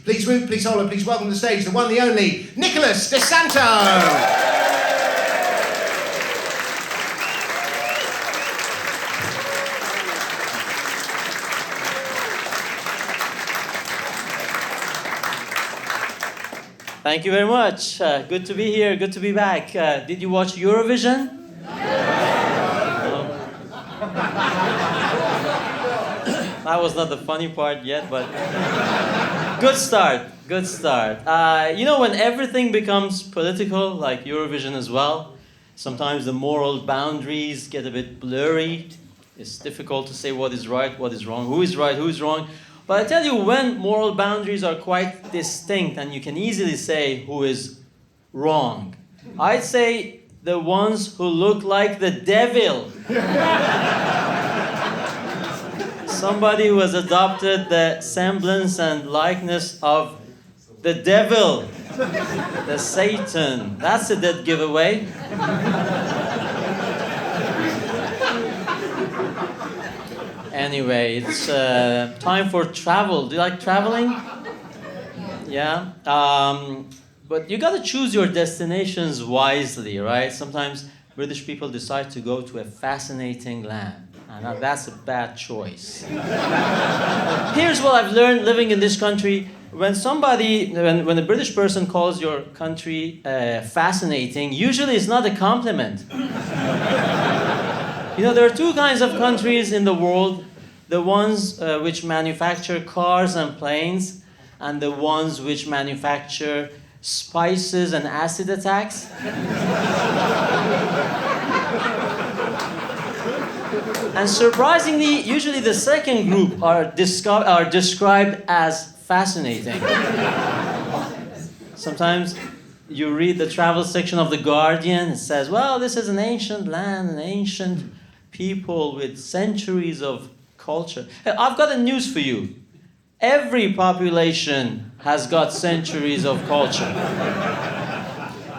Please root, please holler, please welcome to the stage the one, the only, Nicholas DeSanto. Thank you very much. Good to be here. Good to be back. Did you watch Eurovision? That was not the funny part yet, but good start. Good start. You know, when everything becomes political, like Eurovision as well, sometimes the moral boundaries get a bit blurry. It's difficult to say what is right, what is wrong, who is right, who is wrong. But I tell you, when moral boundaries are quite distinct and you can easily say who is wrong, I'd say the ones who look like the devil. Somebody who has adopted the semblance and likeness of the devil, the Satan. That's a dead giveaway. Anyway, it's time for travel. Do you like traveling? Yeah. But you gotta choose your destinations wisely, right? Sometimes British people decide to go to a fascinating land. And that's a bad choice. Here's what I've learned living in this country. When a British person calls your country fascinating, usually it's not a compliment. You know, there are two kinds of countries in the world. The ones which manufacture cars and planes, and the ones which manufacture spices and acid attacks. And surprisingly, usually the second group are described as fascinating. Sometimes you read the travel section of The Guardian, it says, well, this is an ancient land, an ancient people with centuries of culture. Hey, I've got a news for you. Every population has got centuries of culture.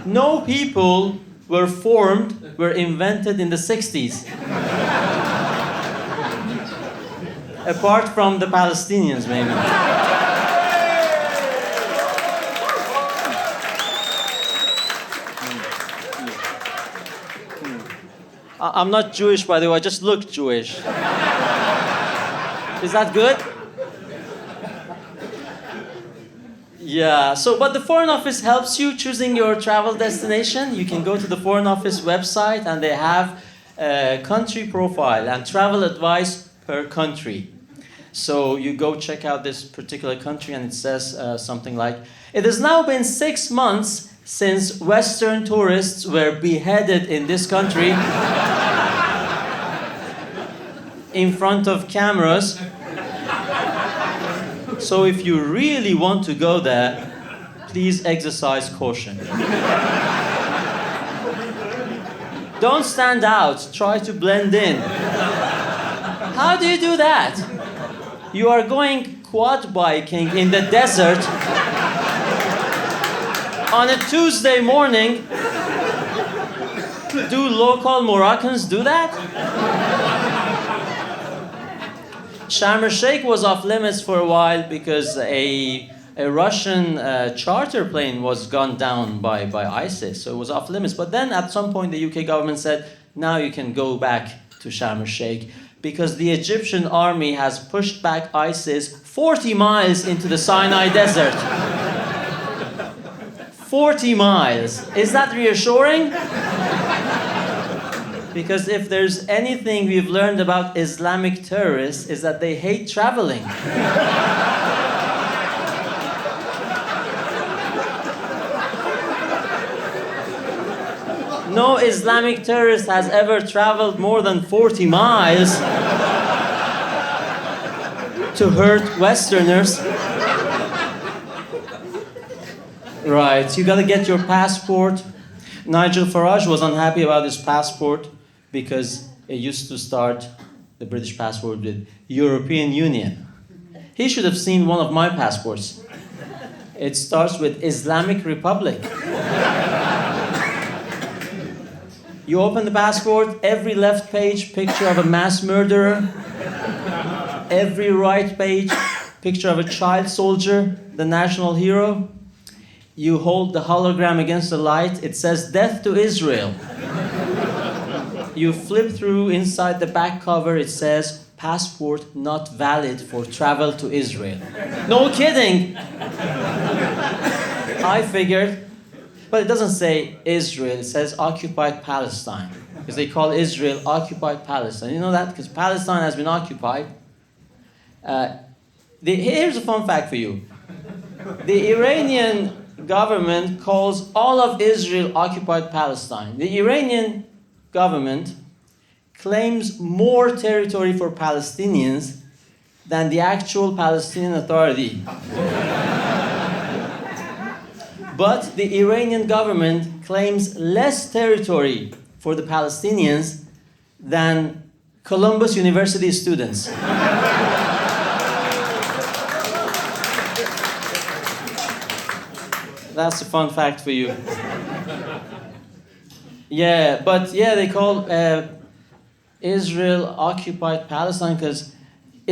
No people were invented in the 60s. Apart from the Palestinians, maybe. I'm not Jewish, by the way, I just look Jewish. Is that good? Yeah, but the Foreign Office helps you choosing your travel destination. You can go to the Foreign Office website and they have a country profile and travel advice per country. So you go check out this particular country and it says something like, it has now been 6 months since Western tourists were beheaded in this country in front of cameras. So if you really want to go there, please exercise caution. Don't stand out, try to blend in. How do you do that? You are going quad biking in the desert on a Tuesday morning. Do local Moroccans do that? Sharm el-Sheikh was off limits for a while because a Russian charter plane was gunned down by ISIS, so it was off limits. But then at some point the UK government said, now you can go back to Sharm el-Sheikh because the Egyptian army has pushed back ISIS 40 miles into the Sinai Desert. 40 miles. Is that reassuring? Because if there's anything we've learned about Islamic terrorists is that they hate traveling. No Islamic terrorist has ever traveled more than 40 miles to hurt Westerners. Right, you gotta get your passport. Nigel Farage was unhappy about his passport because it used to start, the British passport, with European Union. He should have seen one of my passports. It starts with Islamic Republic. You open the passport, every left page, picture of a mass murderer. Every right page, picture of a child soldier, the national hero. You hold the hologram against the light. It says, "Death to Israel." You flip through inside the back cover. It says, "Passport not valid for travel to Israel." No kidding. I figured, but it doesn't say Israel. It says occupied Palestine, because they call Israel occupied Palestine. You know that? Because Palestine has been occupied. Here's a fun fact for you. The Iranian government calls all of Israel occupied Palestine. The Iranian government claims more territory for Palestinians than the actual Palestinian Authority. But the Iranian government claims less territory for the Palestinians than Columbus University students. That's a fun fact for you. Yeah, but yeah, they call Israel occupied Palestine because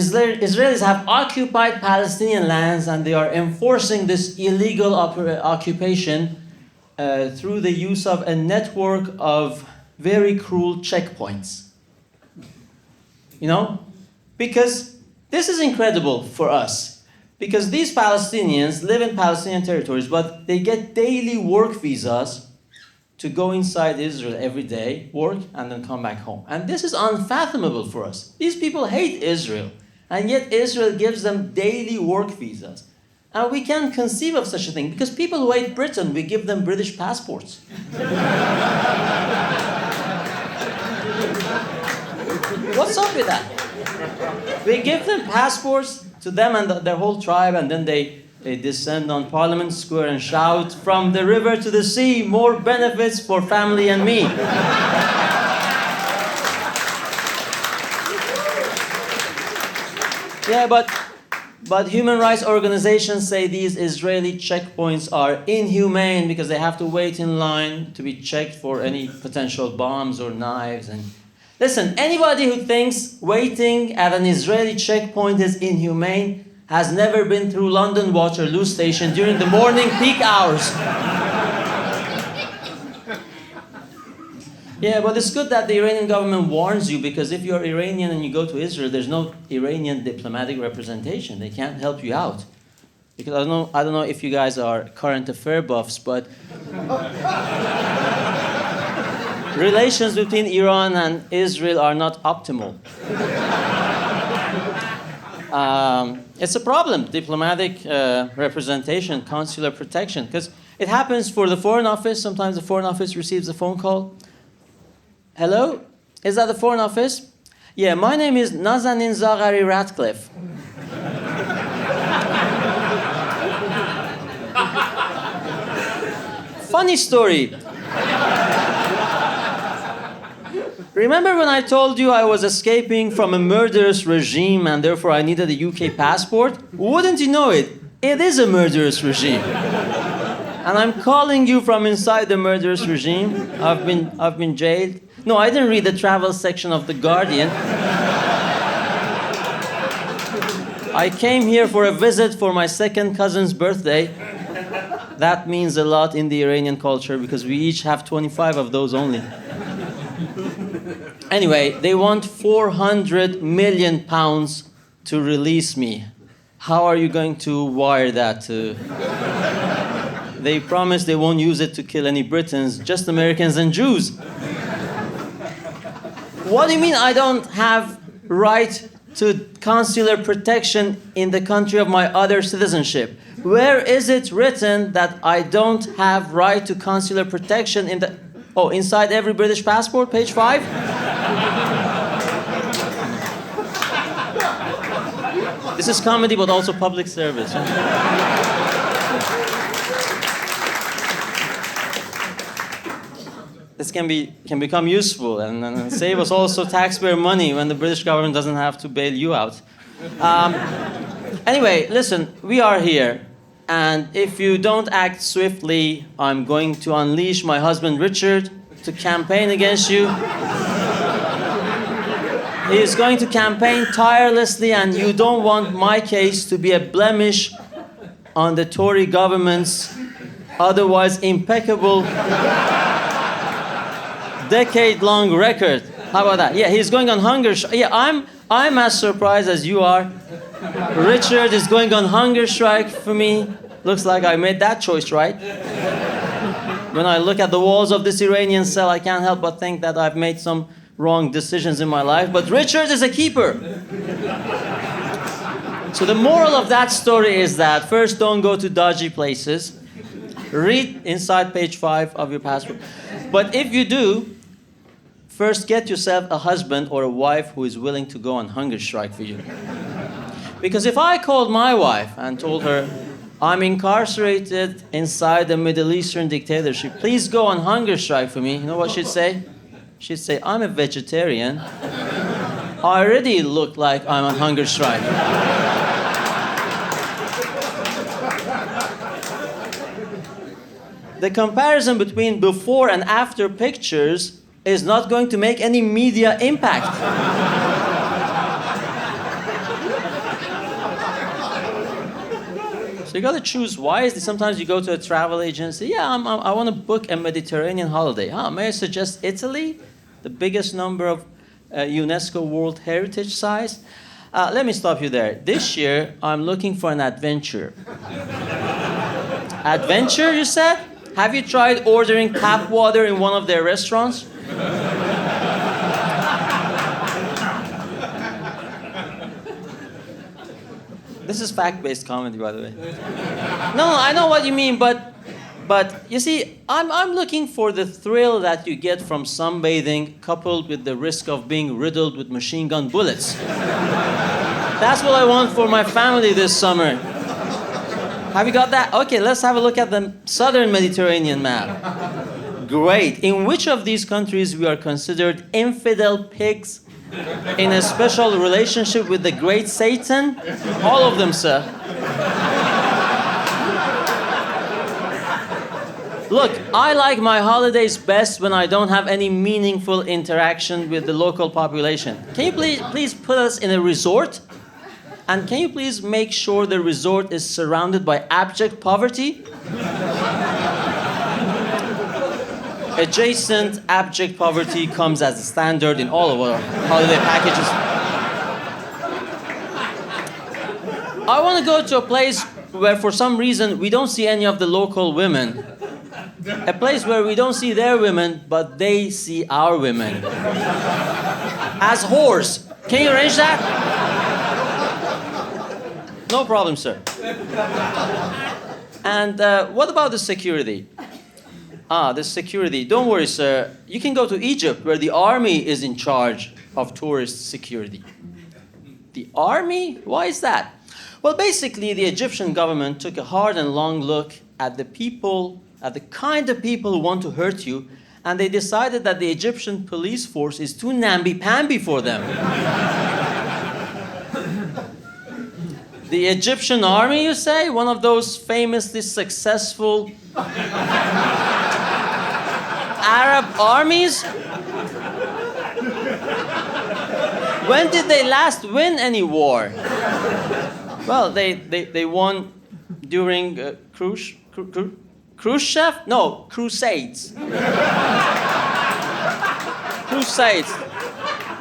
Israelis have occupied Palestinian lands and they are enforcing this illegal occupation through the use of a network of very cruel checkpoints. You know? Because this is incredible for us. Because these Palestinians live in Palestinian territories, but they get daily work visas to go inside Israel every day, work, and then come back home. And this is unfathomable for us. These people hate Israel, and yet Israel gives them daily work visas. And we can't conceive of such a thing, because people who hate Britain, we give them British passports. What's up with that? We give them passports to them and their whole tribe, and then they descend on Parliament Square and shout, "From the river to the sea, more benefits for family and me." Yeah, but human rights organizations say these Israeli checkpoints are inhumane because they have to wait in line to be checked for any potential bombs or knives. And listen, anybody who thinks waiting at an Israeli checkpoint is inhumane has never been through London Waterloo Station during the morning peak hours. Yeah, but it's good that the Iranian government warns you, because if you're Iranian and you go to Israel, there's no Iranian diplomatic representation. They can't help you out. Because I don't know if you guys are current affair buffs, but relations between Iran and Israel are not optimal. It's a problem, diplomatic representation, consular protection, because it happens for the Foreign Office. Sometimes the Foreign Office receives a phone call. Hello? Is that the Foreign Office? Yeah, my name is Nazanin Zaghari Ratcliffe. Funny story. Remember when I told you I was escaping from a murderous regime and therefore I needed a UK passport? Wouldn't you know it? It is a murderous regime. And I'm calling you from inside the murderous regime. I've been jailed. No, I didn't read the travel section of The Guardian. I came here for a visit for my second cousin's birthday. That means a lot in the Iranian culture because we each have 25 of those only. Anyway, they want 400 million pounds to release me. How are you going to wire that to... They promise they won't use it to kill any Britons, just Americans and Jews. What do you mean I don't have right to consular protection in the country of my other citizenship? Where is it written that I don't have right to consular protection in the... Oh, inside every British passport, page 5? This is comedy, but also public service. This can become useful and save us also taxpayer money when the British government doesn't have to bail you out. Anyway, listen, we are here. And if you don't act swiftly, I'm going to unleash my husband Richard to campaign against you. He is going to campaign tirelessly, and you don't want my case to be a blemish on the Tory government's otherwise impeccable decade-long record. How about that? Yeah, he's going on hunger strike. Yeah, I'm as surprised as you are. Richard is going on hunger strike for me. Looks like I made that choice right. When I look at the walls of this Iranian cell, I can't help but think that I've made some wrong decisions in my life. But Richard is a keeper. So the moral of that story is that first, don't go to dodgy places. Read inside page 5 of your passport. But if you do, first get yourself a husband or a wife who is willing to go on hunger strike for you. Because if I called my wife and told her, I'm incarcerated inside the Middle Eastern dictatorship, please go on hunger strike for me, you know what she'd say? She'd say, I'm a vegetarian. I already look like I'm on hunger strike. The comparison between before and after pictures is not going to make any media impact. So you got to choose wisely. Sometimes you go to a travel agency. Yeah, I want to book a Mediterranean holiday. May I suggest Italy, the biggest number of UNESCO World Heritage sites? Let me stop you there. This year, I'm looking for an adventure. Adventure, you said? Have you tried ordering tap water in one of their restaurants? This is fact-based comedy, by the way. No, I know what you mean, but you see, I'm looking for the thrill that you get from sunbathing, coupled with the risk of being riddled with machine gun bullets. That's what I want for my family this summer. Have you got that? Okay, let's have a look at the southern Mediterranean map. Great. In which of these countries we are considered infidel pigs in a special relationship with the great Satan? All of them, sir. Look, I like my holidays best when I don't have any meaningful interaction with the local population. Can you please put us in a resort? And can you please make sure the resort is surrounded by abject poverty? Adjacent abject poverty comes as a standard in all of our holiday packages. I want to go to a place where for some reason we don't see any of the local women. A place where we don't see their women, but they see our women. As whores. Can you arrange that? No problem, sir. And what about the security? The security. Don't worry, sir. You can go to Egypt, where the army is in charge of tourist security. The army? Why is that? Well, basically, the Egyptian government took a hard and long look at the people, at the kind of people who want to hurt you, and they decided that the Egyptian police force is too namby-pamby for them. The Egyptian army, you say? One of those famously successful Arab armies? When did they last win any war? Well, they won during Khrushchev? No, Crusades. Crusades.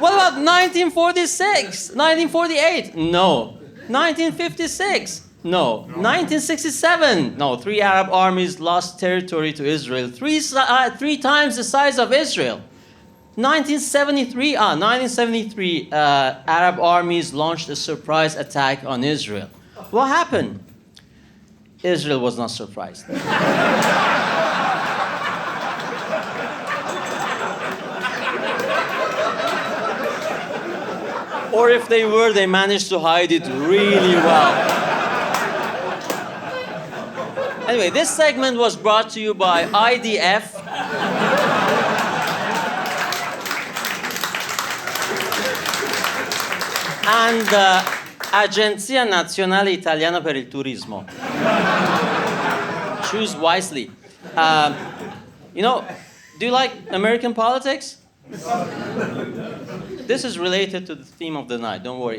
What about 1946? 1948? No. 1956? No. 1967? No. 3 Arab armies lost territory to Israel. Three times the size of Israel. 1973, Arab armies launched a surprise attack on Israel. What happened? Israel was not surprised. Or if they were, they managed to hide it really well. Anyway, this segment was brought to you by IDF. And Agenzia Nazionale Italiana per il Turismo. Choose wisely. Do you like American politics? this is related to the theme of the night, don't worry.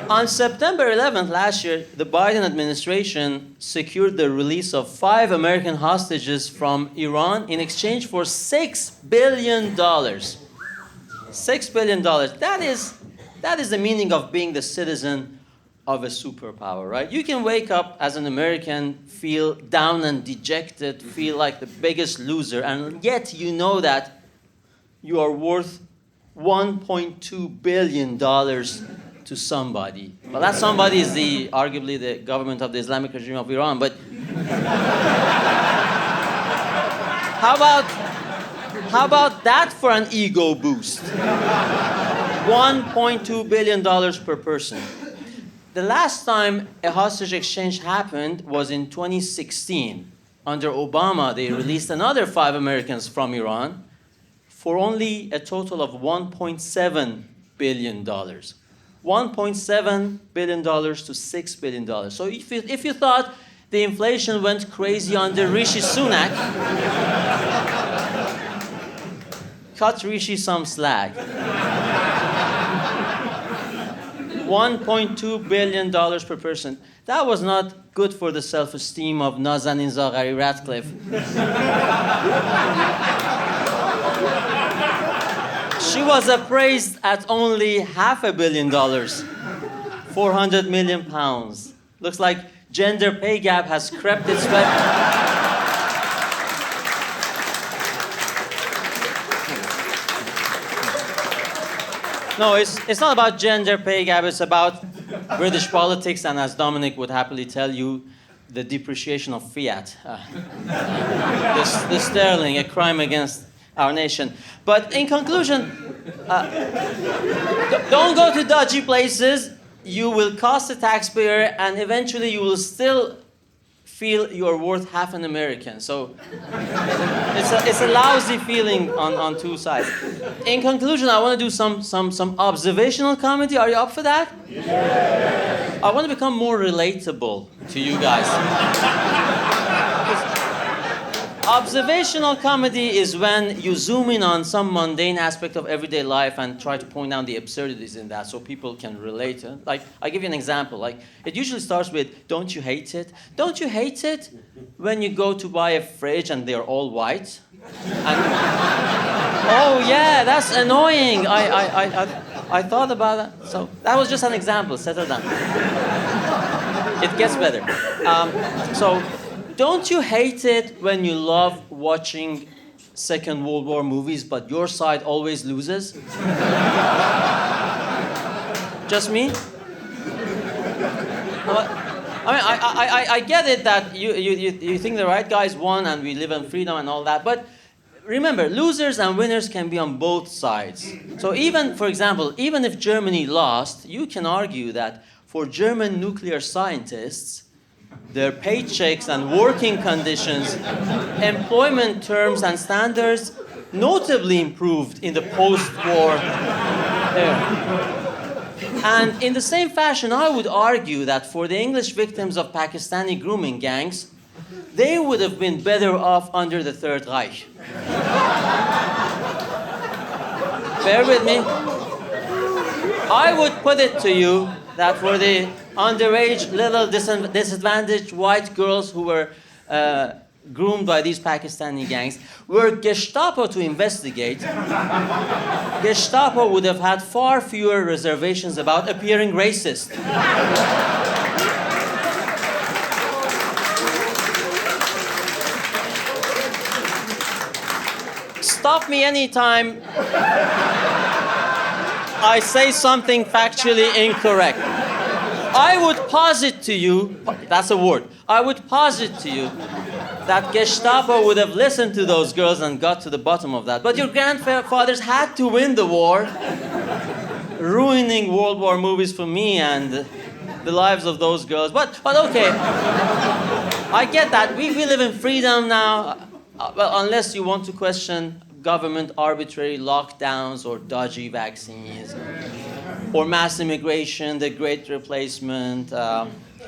On September 11th last year, the Biden administration secured the release of 5 American hostages from Iran in exchange for $6 billion. $6 billion. That is the meaning of being the citizen of a superpower, right? You can wake up as an American, feel down and dejected, feel like the biggest loser, and yet you know that you are worth $1.2 billion to somebody. Well, that somebody is arguably the government of the Islamic regime of Iran, but how about that for an ego boost? $1.2 billion per person. The last time a hostage exchange happened was in 2016. Under Obama, they released another 5 Americans from Iran for only a total of $1.7 billion. $1.7 billion to $6 billion. So if you thought the inflation went crazy under Rishi Sunak, cut Rishi some slack. $1.2 billion per person. That was not good for the self-esteem of Nazanin Zaghari Ratcliffe. She was appraised at only $500 million, 400 million pounds. Looks like gender pay gap has crept its way. No, it's not about gender pay gap, it's about British politics, and as Dominic would happily tell you, the depreciation of fiat. The sterling, a crime against our nation. But in conclusion, don't go to dodgy places. You will cost the taxpayer, and eventually you will still feel you are worth half an American. So it's a lousy feeling on two sides. In conclusion, I want to do some observational comedy. Are you up for that? Yeah. I want to become more relatable to you guys. Observational comedy is when you zoom in on some mundane aspect of everyday life and try to point out the absurdities in that so people can relate. Like, I'll give you an example. Like, it usually starts with, don't you hate it? Don't you hate it when you go to buy a fridge and they're all white? And, oh yeah, that's annoying. I thought about that. So that was just an example. Settle down. It gets better. Don't you hate it when you love watching Second World War movies, but your side always loses? Just me? I get it that you think the right guys won and we live in freedom and all that, but remember, losers and winners can be on both sides. So even, for example, even if Germany lost, you can argue that for German nuclear scientists, their paychecks and working conditions, employment terms and standards notably improved in the post-war era. And in the same fashion, I would argue that for the English victims of Pakistani grooming gangs, they would have been better off under the Third Reich. Bear with me. I would put it to you that for the underage, little disadvantaged white girls who were groomed by these Pakistani gangs, were Gestapo to investigate, Gestapo would have had far fewer reservations about appearing racist. Stop me anytime I say something factually incorrect. I would posit to you, that's a word, I would posit to you that Gestapo would have listened to those girls and got to the bottom of that. But your grandfathers had to win the war, ruining World War movies for me and the lives of those girls. But okay, I get that. We live in freedom now. Well, unless you want to question government arbitrary lockdowns or dodgy vaccines, or mass immigration, the great replacement,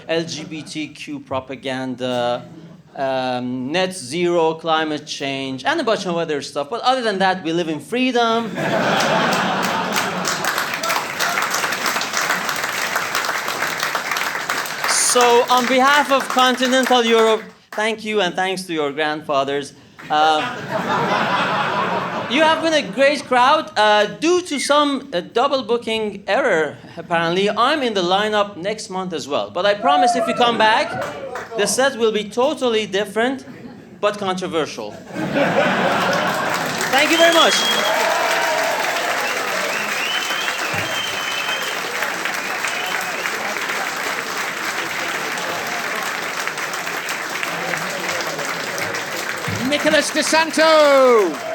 LGBTQ propaganda, net zero climate change, and a bunch of other stuff. But other than that, we live in freedom. So, on behalf of continental Europe, thank you and thanks to your grandfathers. You have been a great crowd. Due to some double booking error, apparently, I'm in the lineup next month as well. But I promise if you come back, the set will be totally different, but controversial. Thank you very much. Nicholas DeSanto.